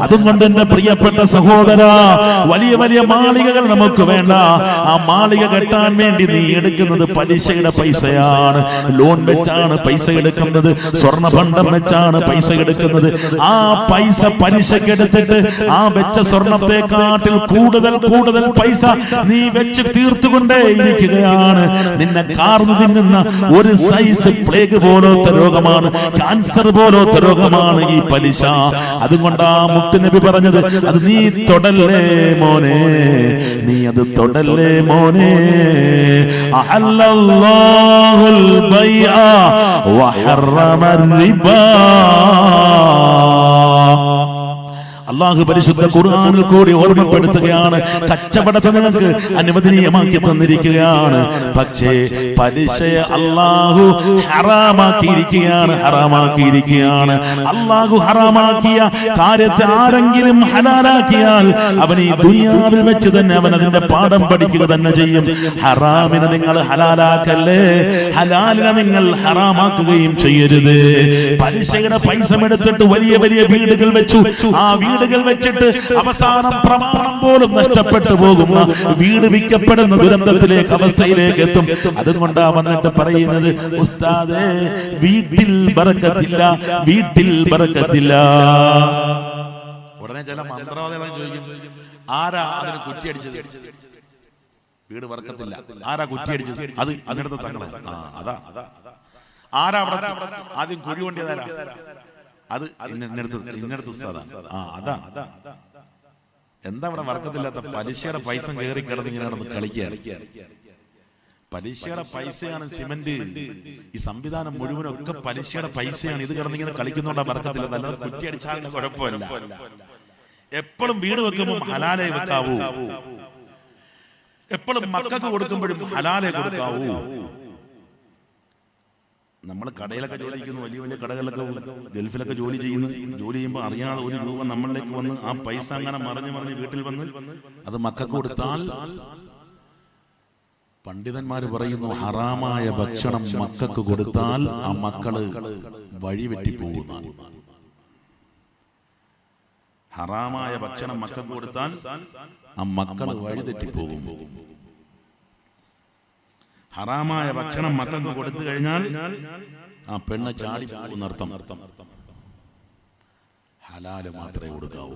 അതുകൊണ്ട് എന്റെ പ്രിയപ്പെട്ട സഹോദര, വലിയ വലിയ മാളികകൾ നമുക്ക് വേണ്ട. ആ മാളിക കെട്ടാൻ വേണ്ടി നീ എടുക്കുന്നത് പലിശയുടെ പൈസയാണ്. ലോൺ വെച്ചാണ് പൈസ എടുക്കുന്നത്, സ്വർണ്ണഭണ്ഡം വെച്ചാണ് പൈസ എടുക്കുന്നത്. ആ പൈസ പലിശക്കെടുത്തിട്ട് ആ വെച്ച സ്വർണത്തെക്കാട്ടിൽ കൂടുതൽ കൂടുതൽ പൈസ നീ വെച്ച് തീർത്തുകൊണ്ടേ ഇരിക്കുകയാണ്. നിന്നെ കാർന്നു തിന്നുന്ന ഒരു സൈസ് പ്ലേഗ് പോലത്തെ രോഗമാണ്, ക്യാൻസർ പോലത്തെ രോഗമാണ് ഈ പലിശ. അതുകൊണ്ട് ആ മുത്തുനബി പറഞ്ഞത്, അത് നീ തൊടല്ലേ മോനെ, നീ അത് തൊടല്ലേ മോനെ. അഹല്ലല്ലാഹുൽ ബൈഅ വഹറമർ റിബാ. അള്ളാഹു പരിശുദ്ധ ഖുർആനിൽ കൂടി ഓർമ്മപ്പെടുത്തുകയാണ്, കച്ചവടത്തെ നിങ്ങൾക്ക് അനുവദനീയമാക്കി തന്നിരിക്കുകയാണ്. പക്ഷേ പലിശയെ അള്ളാഹു ഹറാമാക്കിയിരിക്കുകയാണ്, ഹറാമാക്കിയിരിക്കുകയാണ്. അള്ളാഹു ഹറാമാക്കിയ കാര്യത്തെ ആരെങ്കിലും ഹലാലാക്കിയാൽ അവൻ ഈ ദുനിയാവിൽ വെച്ച് തന്നെ അവൻ അതിന്റെ പാഠം പഠിക്കുക തന്നെ ചെയ്യും. ഹറാമിനെ നിങ്ങൾ ഹലാലാക്കല്ലേ, ഹലാലിനെ നിങ്ങൾ ഹറാമാക്കുകയും ചെയ്യരുത്. പലിശയുടെ പൈസ എടുത്തിട്ട് വലിയ വലിയ വീടുകൾ വെച്ചു, ആ വീടുകൾ വെച്ചിട്ട് അവസാനം പ്രമാണം പോലും നഷ്ടപ്പെട്ടു പോകുന്ന, വീട് വിൽക്കപ്പെടുന്ന ദുരന്തത്തിലേക്ക് അവസ്ഥയിലേക്ക് എത്തും. അതുകൊണ്ടാ വന്നിട്ട് പറയുന്നത്, ഉസ്താദേ വീട്ടിൽ ബറക്കത്തില്ല, വീട്ടിൽ ബറക്കത്തില്ല. ഉടനെ ചില മന്ത്രവാദികൾ ചോദിക്കും, ആരാ അതിന് കുറ്റിയടിച്ചത്? വീട് ബറക്കത്തില്ല, ആരാ കുറ്റിയടിച്ചത്? അത് അതിനടുത്ത് തങ്ങളെ. അതാ ആരാ അവിടെ ആദ്യം കുഴി കൊണ്ടിയതാരാ? അത് ഇന്നടുത്ത് ഉസ്താദാ. അതാ എന്താ ഇവിടെ വർക്കത്തില്ലാത്ത? പലിശയുടെ പൈസ കയറി കിടന്ന് ഇങ്ങനെ നടന്ന് കളിക്കുകയാണ്. പലിശയുടെ പൈസയാണ് സിമന്റ്, ഈ സംവിധാനം മുഴുവനൊക്കെ പലിശയുടെ പൈസയാണ്. ഇത് കിടന്നിങ്ങനെ കളിക്കുന്നോണ്ടാ വർക്കത്തില്ല. അല്ലാതെ കുറ്റിയടിച്ചാലും കുഴപ്പമില്ല. എപ്പോഴും വീട് വെക്കുമ്പോൾ ഹലാലേ വെക്കാവൂ, എപ്പോഴും മക്കൾക്ക് കൊടുക്കുമ്പോഴും ഹലാലേ കൊടുക്കാവൂ. നമ്മൾ കടയിലൊക്കെ ജോലി ചെയ്യുന്നു, വലിയ വലിയ കടകളിലൊക്കെ ഗൾഫിലൊക്കെ ജോലി ചെയ്യുമ്പോൾ അറിയാതെ ഒരു രൂപ നമ്മളിലേക്ക് വന്ന് ആ പൈസ അങ്ങനെ മറിഞ്ഞ് വീട്ടിൽ വന്ന് അത് മക്കൾക്ക് കൊടുത്താൽ, പണ്ഡിതന്മാര് പറയുന്നു, ഹറാമായ ഭക്ഷണം മക്കൾക്ക് കൊടുത്താൽ ആ മക്കള് വഴിവെറ്റിപ്പോകുന്ന. ഹറാമായ ഭക്ഷണം മക്കൾക്ക് കൊടുത്താൽ ആ മക്കള് വഴിതെറ്റിപ്പോകും. ഹറാമായ ഭക്ഷണം മക്കൾക്ക് കൊടുത്തു കഴിഞ്ഞാൽ ആ പെണ്ണ് ചാടി പോകുന്നർത്ഥം. ഹലാല് മാത്രമേ കൊടുക്കാവൂ.